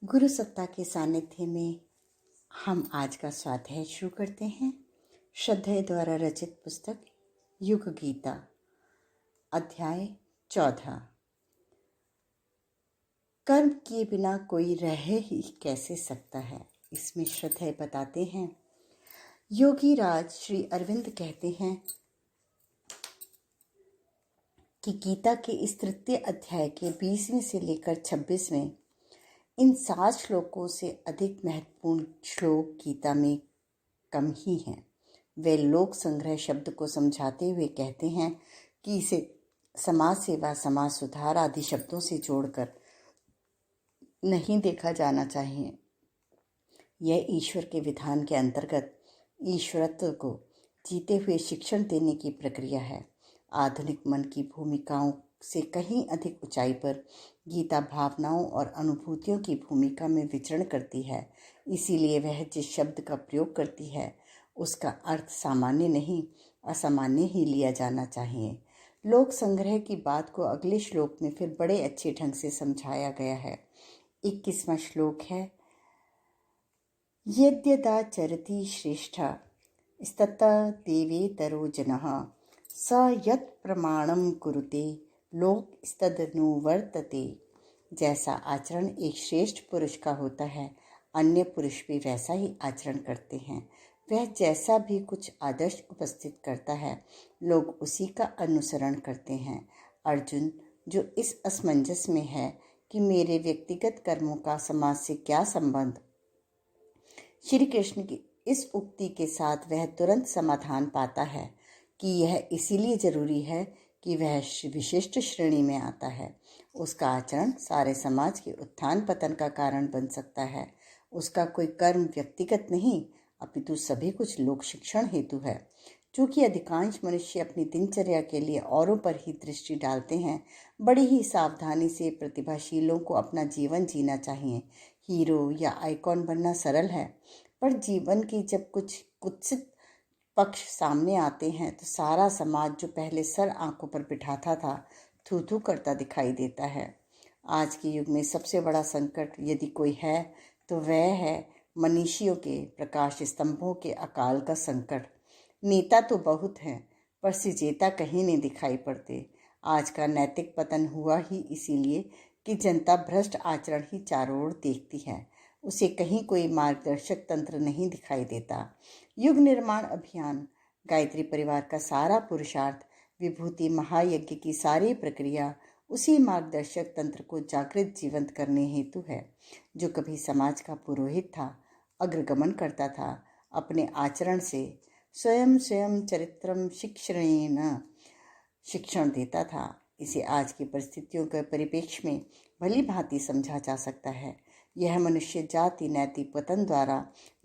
गुरु सत्ता के सानिध्य में हम आज का स्वाध्याय शुरू करते हैं। श्रद्धेय द्वारा रचित पुस्तक युग गीता, अध्याय 14। कर्म किए बिना कोई रह ही कैसे सकता है। इसमें श्रद्धेय बताते हैं, योगी राज श्री अरविंद कहते हैं कि गीता के इस तृतीय अध्याय के 20वें से लेकर 26वें इन 7 श्लोकों से अधिक महत्वपूर्ण श्लोक गीता में कम ही हैं। वे लोक संग्रह शब्द को समझाते हुए कहते हैं कि इसे समाज सेवा, समाज सुधार आदि शब्दों से जोड़कर नहीं देखा जाना चाहिए। यह ईश्वर के विधान के अंतर्गत ईश्वरत्व को जीते हुए शिक्षण देने की प्रक्रिया है। आधुनिक मन की भूमिकाओं से कहीं अधिक ऊंचाई पर गीता भावनाओं और अनुभूतियों की भूमिका में विचरण करती है। इसीलिए वह जिस शब्द का प्रयोग करती है उसका अर्थ सामान्य नहीं असामान्य ही लिया जाना चाहिए। लोक संग्रह की बात को अगले श्लोक में फिर बड़े अच्छे ढंग से समझाया गया है। 21वां श्लोक है, यद्यदाचरति श्रेष्ठा स्ततः देवेतरो जनः स यत् प्रमाणं कुरुते लोक स्तदनुवर्तते। जैसा आचरण एक श्रेष्ठ पुरुष का होता है, अन्य पुरुष भी वैसा ही आचरण करते हैं। वह जैसा भी कुछ आदर्श उपस्थित करता है, लोग उसी का अनुसरण करते हैं। अर्जुन जो इस असमंजस में है कि मेरे व्यक्तिगत कर्मों का समाज से क्या संबंध, श्री कृष्ण की इस उक्ति के साथ वह तुरंत समाधान पाता है कि यह इसीलिए जरूरी है कि वह विशिष्ट श्रेणी में आता है। उसका आचरण सारे समाज के उत्थान पतन का कारण बन सकता है। उसका कोई कर्म व्यक्तिगत नहीं अपितु सभी कुछ लोक शिक्षण हेतु है। चूँकि अधिकांश मनुष्य अपनी दिनचर्या के लिए औरों पर ही दृष्टि डालते हैं, बड़ी ही सावधानी से प्रतिभाशीलों को अपना जीवन जीना चाहिए। हीरो या आइकॉन बनना सरल है, पर जीवन की जब कुछ कुत्सित पक्ष सामने आते हैं तो सारा समाज जो पहले सर आंखों पर बिठाता था, थू थू करता दिखाई देता है। आज के युग में सबसे बड़ा संकट यदि कोई है तो वह है मनीषियों के प्रकाश स्तंभों के अकाल का संकट। नेता तो बहुत हैं, पर सिजेता कहीं नहीं दिखाई पड़ते। आज का नैतिक पतन हुआ ही इसीलिए कि जनता भ्रष्ट आचरण ही चारों ओर देखती है, उसे कहीं कोई मार्गदर्शक तंत्र नहीं दिखाई देता। युग निर्माण अभियान, गायत्री परिवार का सारा पुरुषार्थ, विभूति महायज्ञ की सारी प्रक्रिया उसी मार्गदर्शक तंत्र को जागृत जीवंत करने हेतु है। जो कभी समाज का पुरोहित था, अग्रगमन करता था, अपने आचरण से स्वयं चरित्रम शिक्षणेन शिक्षण देता था। इसे आज की परिस्थितियों के परिप्रेक्ष्य में भली भांति समझा जा सकता है। यह मनुष्य जाति नैतिक पतन द्वारा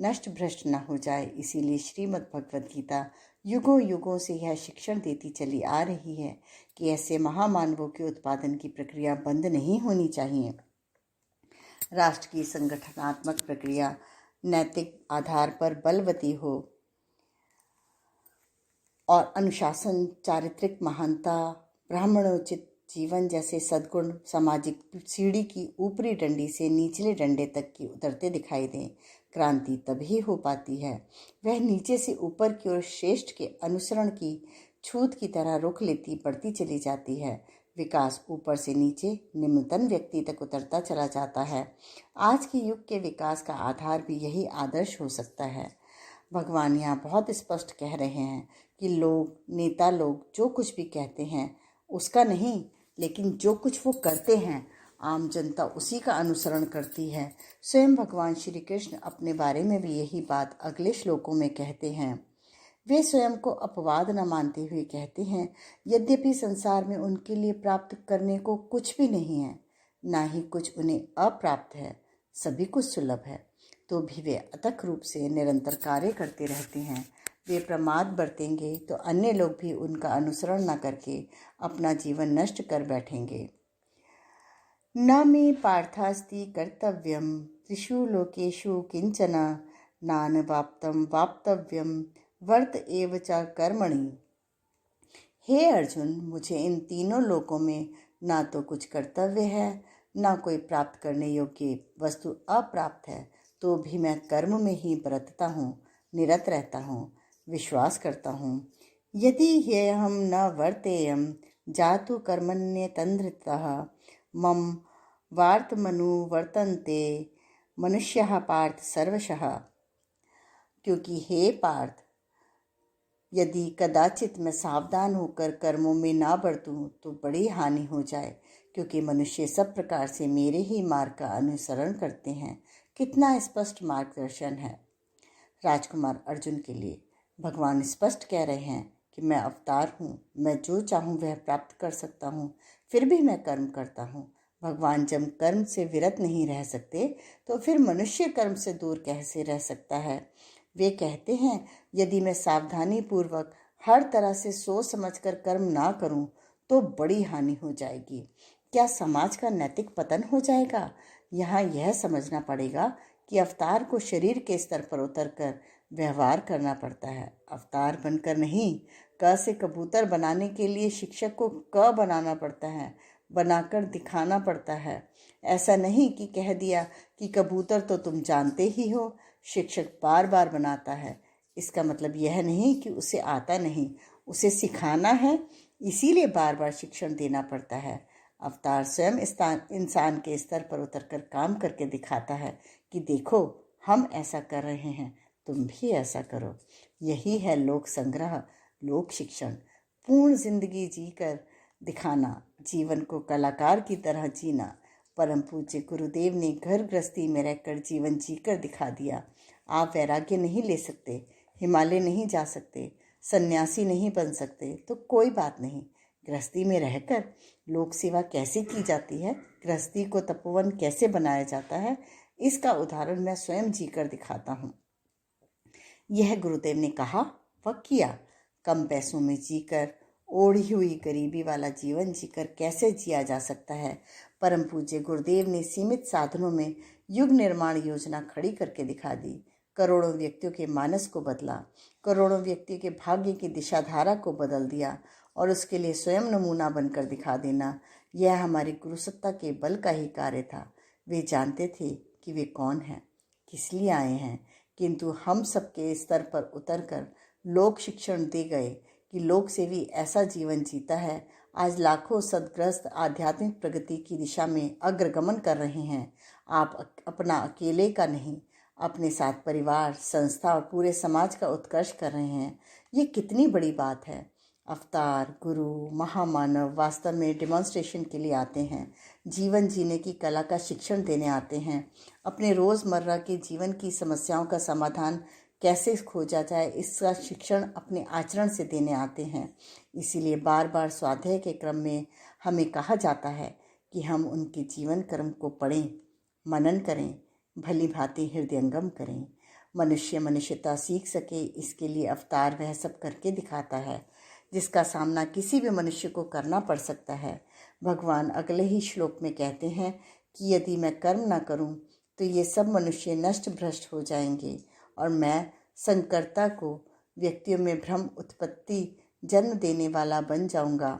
नष्ट भ्रष्ट न हो जाए, इसीलिए श्रीमद् भगवद गीता युगों युगों से यह शिक्षण देती चली आ रही है कि ऐसे महामानवों के उत्पादन की प्रक्रिया बंद नहीं होनी चाहिए। राष्ट्र की संगठनात्मक प्रक्रिया नैतिक आधार पर बलवती हो और अनुशासन, चारित्रिक महानता, ब्राह्मणोचित जीवन जैसे सद्गुण सामाजिक सीढ़ी की ऊपरी डंडी से निचले डंडे तक की उतरते दिखाई दें। क्रांति तभी हो पाती है वह नीचे से ऊपर की ओर श्रेष्ठ के अनुसरण की छूत की तरह रुख लेती बढ़ती चली जाती है। विकास ऊपर से नीचे निम्नतम व्यक्ति तक उतरता चला जाता है। आज के युग के विकास का आधार भी यही आदर्श हो सकता है। भगवान यहाँ बहुत स्पष्ट कह रहे हैं कि नेता लोग जो कुछ भी कहते हैं उसका नहीं, लेकिन जो कुछ वो करते हैं आम जनता उसी का अनुसरण करती है। स्वयं भगवान श्री कृष्ण अपने बारे में भी यही बात अगले श्लोकों में कहते हैं। वे स्वयं को अपवाद न मानते हुए कहते हैं, यद्यपि संसार में उनके लिए प्राप्त करने को कुछ भी नहीं है, ना ही कुछ उन्हें अप्राप्त है, सभी कुछ सुलभ है, तो भी वे अथक रूप से निरंतर कार्य करते रहते हैं। वे प्रमाद बरतेंगे तो अन्य लोग भी उनका अनुसरण न करके अपना जीवन नष्ट कर बैठेंगे। न मे पार्थास्ति कर्तव्यम त्रिषु लोकेषु किंचन नान वाप्तव्यम वर्त एव च कर्मणि। हे अर्जुन, मुझे इन तीनों लोकों में ना तो कुछ कर्तव्य है ना कोई प्राप्त करने योग्य वस्तु अप्राप्त है, तो भी मैं कर्म में ही बरतता हूँ, निरत रहता हूँ, विश्वास करता हूँ। यदि ह्यहं न वर्तेयं जातु कर्मण्यतन्द्रितः मम वार्तमनुवर्तन्ते मनुष्याः पार्थ सर्वशः। क्योंकि हे पार्थ, यदि कदाचित मैं सावधान होकर कर्मों में ना बरतूं तो बड़ी हानि हो जाए, क्योंकि मनुष्य सब प्रकार से मेरे ही मार्ग का अनुसरण करते हैं। कितना स्पष्ट मार्गदर्शन है राजकुमार अर्जुन के लिए। भगवान स्पष्ट कह रहे हैं कि मैं अवतार हूँ, मैं जो चाहूँ वह प्राप्त कर सकता हूँ, फिर भी मैं कर्म करता हूँ। भगवान जब कर्म से विरत नहीं रह सकते तो फिर मनुष्य कर्म से दूर कैसे रह सकता है। वे कहते हैं, यदि मैं सावधानी पूर्वक हर तरह से सोच समझकर कर्म ना करूं तो बड़ी हानि हो जाएगी। क्या समाज का नैतिक पतन हो जाएगा? यहाँ यह समझना पड़ेगा कि अवतार को शरीर के स्तर पर उतरकर व्यवहार करना पड़ता है, अवतार बनकर नहीं। क से कबूतर बनाने के लिए शिक्षक को क बनाना पड़ता है, बनाकर दिखाना पड़ता है। ऐसा नहीं कि कह दिया कि कबूतर तो तुम जानते ही हो। शिक्षक बार बार बनाता है, इसका मतलब यह नहीं कि उसे आता नहीं, उसे सिखाना है, इसीलिए बार बार शिक्षण देना पड़ता है। अवतार स्वयं इंसान के स्तर पर उतरकर काम करके दिखाता है कि देखो हम ऐसा कर रहे हैं, तुम भी ऐसा करो। यही है लोक संग्रह, लोक शिक्षण। पूर्ण जिंदगी जीकर दिखाना, जीवन को कलाकार की तरह जीना। परम पूज्य गुरुदेव ने घर गृहस्थी में रहकर जीवन जीकर दिखा दिया। आप वैराग्य नहीं ले सकते, हिमालय नहीं जा सकते, सन्यासी नहीं बन सकते तो कोई बात नहीं। गृहस्थी में रहकर लोक सेवा कैसे की जाती है, गृहस्थी को तपोवन कैसे बनाया जाता है, इसका उदाहरण मैं स्वयं जीकर दिखाता हूँ। यह गुरुदेव ने कहा वह किया। कम पैसों में जीकर, ओढ़ी हुई गरीबी वाला जीवन जीकर कैसे जिया जा सकता है। परम पूज्य गुरुदेव ने सीमित साधनों में युग निर्माण योजना खड़ी करके दिखा दी। करोड़ों व्यक्तियों के मानस को बदला, करोड़ों व्यक्तियों के भाग्य की दिशाधारा को बदल दिया, और उसके लिए स्वयं नमूना बनकर दिखा देना, यह हमारी गुरुसत्ता के बल का ही कार्य था। वे जानते थे कि वे कौन हैं, किस लिए आए हैं, किंतु हम सबके स्तर पर उतरकर लोक शिक्षण दे गए कि लोक सेवी ऐसा जीवन जीता है। आज लाखों सद्ग्रस्त आध्यात्मिक प्रगति की दिशा में अग्रगमन कर रहे हैं। आप अपना अकेले का नहीं, अपने साथ परिवार, संस्था और पूरे समाज का उत्कर्ष कर रहे हैं। ये कितनी बड़ी बात है। अवतार, गुरु, महामानव वास्तव में डेमोन्स्ट्रेशन के लिए आते हैं, जीवन जीने की कला का शिक्षण देने आते हैं। अपने रोज़मर्रा के जीवन की समस्याओं का समाधान कैसे खोजा जाए, इसका शिक्षण अपने आचरण से देने आते हैं। इसीलिए बार बार स्वाध्याय के क्रम में हमें कहा जाता है कि हम उनके जीवन कर्म को पढ़ें, मनन करें, भली भांति हृदयंगम करें। मनुष्य मनुष्यता सीख सके, इसके लिए अवतार वह सब करके दिखाता है जिसका सामना किसी भी मनुष्य को करना पड़ सकता है। भगवान अगले ही श्लोक में कहते हैं कि यदि मैं कर्म न करूं तो ये सब मनुष्य नष्ट भ्रष्ट हो जाएंगे, और मैं संकर्ता को व्यक्तियों में भ्रम उत्पत्ति जन्म देने वाला बन जाऊंगा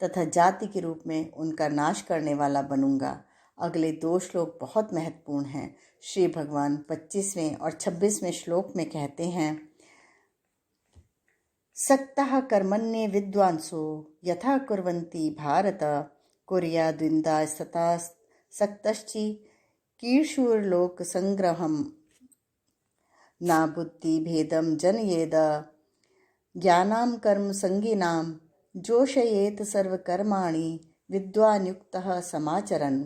तथा जाति के रूप में उनका नाश करने वाला बनूंगा। अगले 2 श्लोक बहुत महत्वपूर्ण हैं। श्री भगवान 25वें और 26वें श्लोक में कहते हैं, सक्तः कर्मण्ये विद्वांसो यथा कुर्वन्ति भारत कुर्याद्विन्दा सता सक्तश्चि कीर्षुर्लोक संग्रहम् ना बुद्धि भेदम जनयेद ज्ञानाम कर्म संगीनाम जोशयेत सर्वकर्माणि विद्वान युक्तः समाचरन्।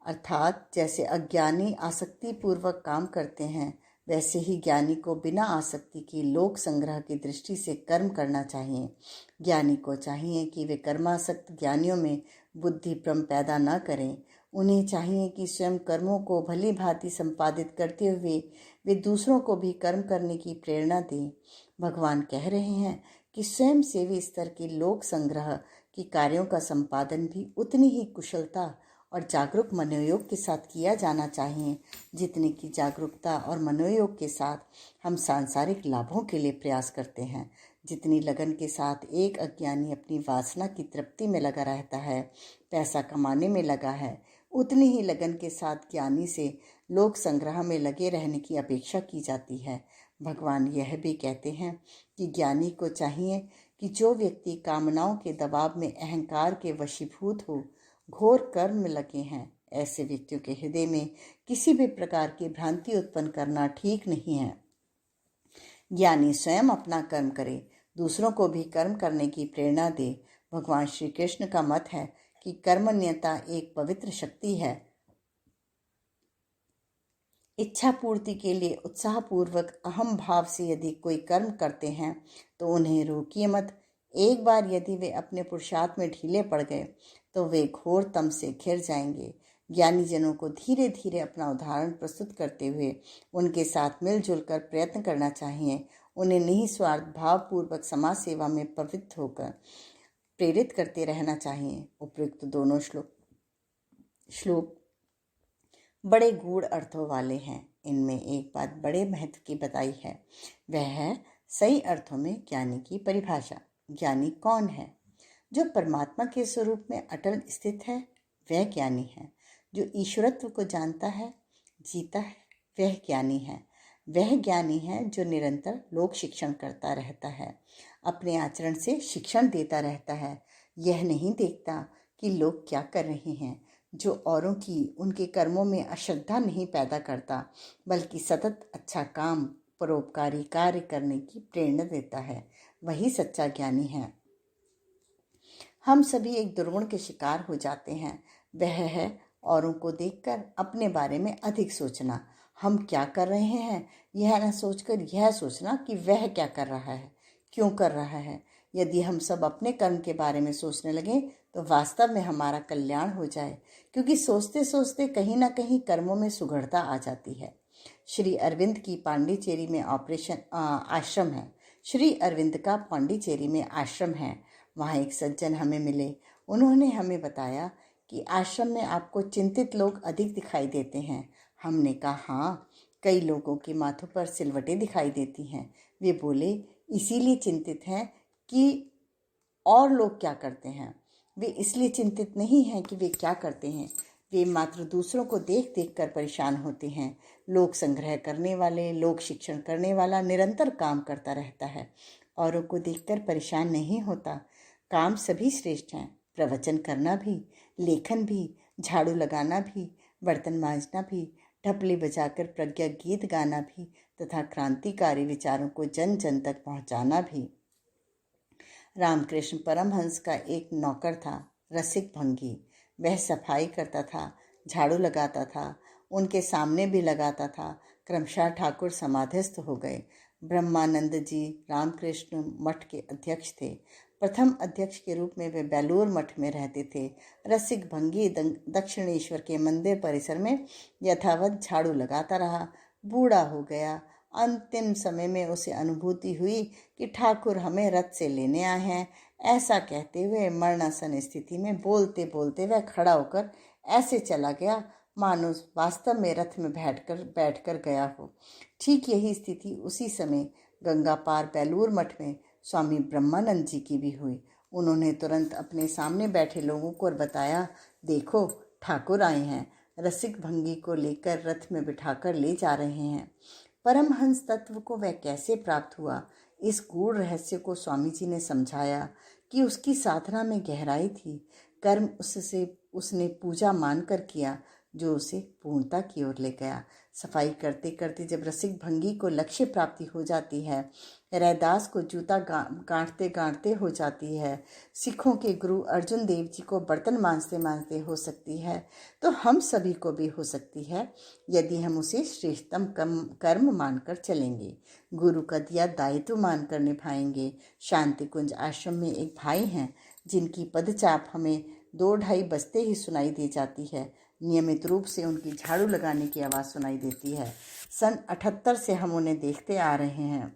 अर्थात जैसे अज्ञानी आसक्ति पूर्वक काम करते हैं, वैसे ही ज्ञानी को बिना आसक्ति की लोक संग्रह की दृष्टि से कर्म करना चाहिए। ज्ञानी को चाहिए कि वे कर्मासक्त ज्ञानियों में बुद्धि भ्रम पैदा न करें। उन्हें चाहिए कि स्वयं कर्मों को भली भांति संपादित करते हुए वे दूसरों को भी कर्म करने की प्रेरणा दें। भगवान कह रहे हैं कि स्वयं सेवी स्तर के लोक संग्रह की कार्यों का संपादन भी उतनी ही कुशलता और जागरूक मनोयोग के साथ किया जाना चाहिए जितने की जागरूकता और मनोयोग के साथ हम सांसारिक लाभों के लिए प्रयास करते हैं। जितनी लगन के साथ एक अज्ञानी अपनी वासना की तृप्ति में लगा रहता है, पैसा कमाने में लगा है, उतनी ही लगन के साथ ज्ञानी से लोक संग्रह में लगे रहने की अपेक्षा की जाती है। भगवान यह भी कहते हैं कि ज्ञानी को चाहिए कि जो व्यक्ति कामनाओं के दबाव में अहंकार के वशीभूत हो घोर कर्म में लगे हैं, ऐसे व्यक्तियों के हृदय में किसी भी प्रकार की भ्रांति उत्पन्न करना ठीक नहीं है। ज्ञानी स्वयं अपना कर्म करे, दूसरों को भी कर्म करने की प्रेरणा दे। भगवान श्री कृष्ण का मत है कि कर्मण्यता एक पवित्र शक्ति है। इच्छा पूर्ति के लिए उत्साहपूर्वक अहम भाव से यदि कोई कर्म करते हैं तो उन्हें रोकिए मत। एक बार यदि वे अपने पुरुषार्थ में ढीले पड़ गए तो वे घोर तम से घिर जाएंगे। ज्ञानी जनों को धीरे धीरे अपना उदाहरण प्रस्तुत करते हुए उनके साथ मिलजुल कर प्रयत्न करना चाहिए। उन्हें निस्वार्थ भावपूर्वक समाज सेवा में प्रवृत्त होकर प्रेरित करते रहना चाहिए। उपयुक्त दोनों श्लोक बड़े गूढ़ अर्थों वाले हैं। इनमें एक बात बड़े महत्व की बताई है, वह है सही अर्थों में ज्ञानी की परिभाषा। ज्ञानी कौन है? जो परमात्मा के स्वरूप में अटल स्थित है वह ज्ञानी है। जो ईश्वरत्व को जानता है, जीता है, वह ज्ञानी है। वह ज्ञानी है जो निरंतर लोक शिक्षण करता रहता है, अपने आचरण से शिक्षण देता रहता है। यह नहीं देखता कि लोग क्या कर रहे हैं, जो औरों की उनके कर्मों में अश्रद्धा नहीं पैदा करता, बल्कि सतत अच्छा काम, परोपकारी कार्य करने की प्रेरणा देता है, वही सच्चा ज्ञानी है। हम सभी एक दुर्गुण के शिकार हो जाते हैं, वह है औरों को देखकर अपने बारे में अधिक सोचना। हम क्या कर रहे हैं यह न सोचकर यह सोचना कि वह क्या कर रहा है, क्यों कर रहा है। यदि हम सब अपने कर्म के बारे में सोचने लगे तो वास्तव में हमारा कल्याण हो जाए, क्योंकि सोचते सोचते कहीं ना कहीं कर्मों में सुगढ़ता आ जाती है। श्री अरविंद की पांडिचेरी में आश्रम है। श्री अरविंद का पांडिचेरी में आश्रम है। वहाँ एक सज्जन हमें मिले। उन्होंने हमें बताया कि आश्रम में आपको चिंतित लोग अधिक दिखाई देते हैं। हमने कहा हाँ, कई लोगों के माथों पर सिलवटें दिखाई देती हैं। वे बोले इसीलिए चिंतित हैं कि और लोग क्या करते हैं। वे इसलिए चिंतित नहीं हैं कि वे क्या करते हैं, वे मात्र दूसरों को देख देख कर परेशान होते हैं। लोक संग्रह करने वाले, लोक शिक्षण करने वाला निरंतर काम करता रहता है, औरों को देखकर परेशान नहीं होता। काम सभी श्रेष्ठ हैं, प्रवचन करना भी, लेखन भी, झाड़ू लगाना भी, बर्तन मांजना भी, ढपली बजाकर प्रज्ञा गीत गाना भी तथा क्रांतिकारी विचारों को जन जन तक पहुंचाना भी। रामकृष्ण परमहंस का एक नौकर था, रसिक भंगी। वह सफाई करता था, झाड़ू लगाता था, उनके सामने भी लगाता था। क्रमशः ठाकुर समाधिस्थ हो गए। ब्रह्मानंद जी रामकृष्ण मठ के अध्यक्ष थे। प्रथम अध्यक्ष के रूप में वे बेलूर मठ में रहते थे। रसिक भंगी दक्षिणेश्वर के मंदिर परिसर में यथावत झाड़ू लगाता रहा। बूढ़ा हो गया। अंतिम समय में उसे अनुभूति हुई कि ठाकुर हमें रथ से लेने आए हैं। ऐसा कहते हुए मरणासन स्थिति में बोलते बोलते वह खड़ा होकर ऐसे चला गया मानो वास्तव में रथ में बैठकर गया हो। ठीक यही स्थिति उसी समय गंगा पार बेलूर मठ में स्वामी ब्रह्मानंद जी की भी हुई। उन्होंने तुरंत अपने सामने बैठे लोगों को बताया, देखो ठाकुर आए हैं, रसिक भंगी को लेकर रथ में बिठाकर ले जा रहे हैं। परमहंस तत्व को वह कैसे प्राप्त हुआ, इस गूढ़ रहस्य को स्वामी जी ने समझाया कि उसकी साधना में गहराई थी। कर्म उसने पूजा मानकर किया जो उसे पूर्णता की ओर ले गया। सफाई करते करते जब रसिक भंगी को लक्ष्य प्राप्ति हो जाती है, रैदास को जूता गांठते गांठते हो जाती है, सिखों के गुरु अर्जुन देव जी को बर्तन मांजते मांजते हो सकती है, तो हम सभी को भी हो सकती है यदि हम उसे श्रेष्ठतम कर्म मानकर चलेंगे, गुरु का दिया दायित्व मानकर निभाएंगे। शांति कुंज आश्रम में एक भाई हैं जिनकी पदचाप हमें 2-2:30 बजते ही सुनाई दे जाती है। नियमित रूप से उनकी झाड़ू लगाने की आवाज़ सुनाई देती है। सन 78 से हम उन्हें देखते आ रहे हैं।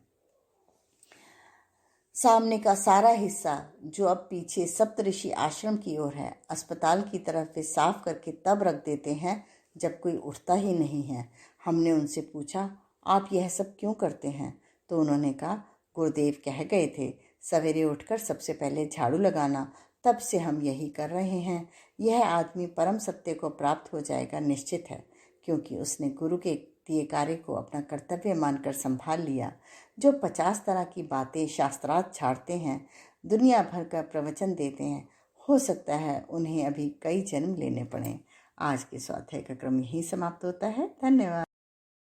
सामने का सारा हिस्सा जो अब पीछे सप्तऋषि आश्रम की ओर है, अस्पताल की तरफ वे साफ करके तब रख देते हैं जब कोई उठता ही नहीं है। हमने उनसे पूछा, आप यह सब क्यों करते हैं? तो उन्होंने कहा, गुरुदेव कह गए थे, सवेरे उठकर सबसे पहले झाड़ू लगाना। तब से हम यही कर रहे हैं। यह आदमी परम सत्य को प्राप्त हो जाएगा निश्चित है, क्योंकि उसने गुरु के दिए कार्य को अपना कर्तव्य मानकर संभाल लिया। जो 50 तरह की बातें शास्त्रार्थ झाड़ते हैं, दुनिया भर का प्रवचन देते हैं, हो सकता है उन्हें अभी कई जन्म लेने पड़े। आज के स्वाध्याय का क्रम यही समाप्त होता है। धन्यवाद।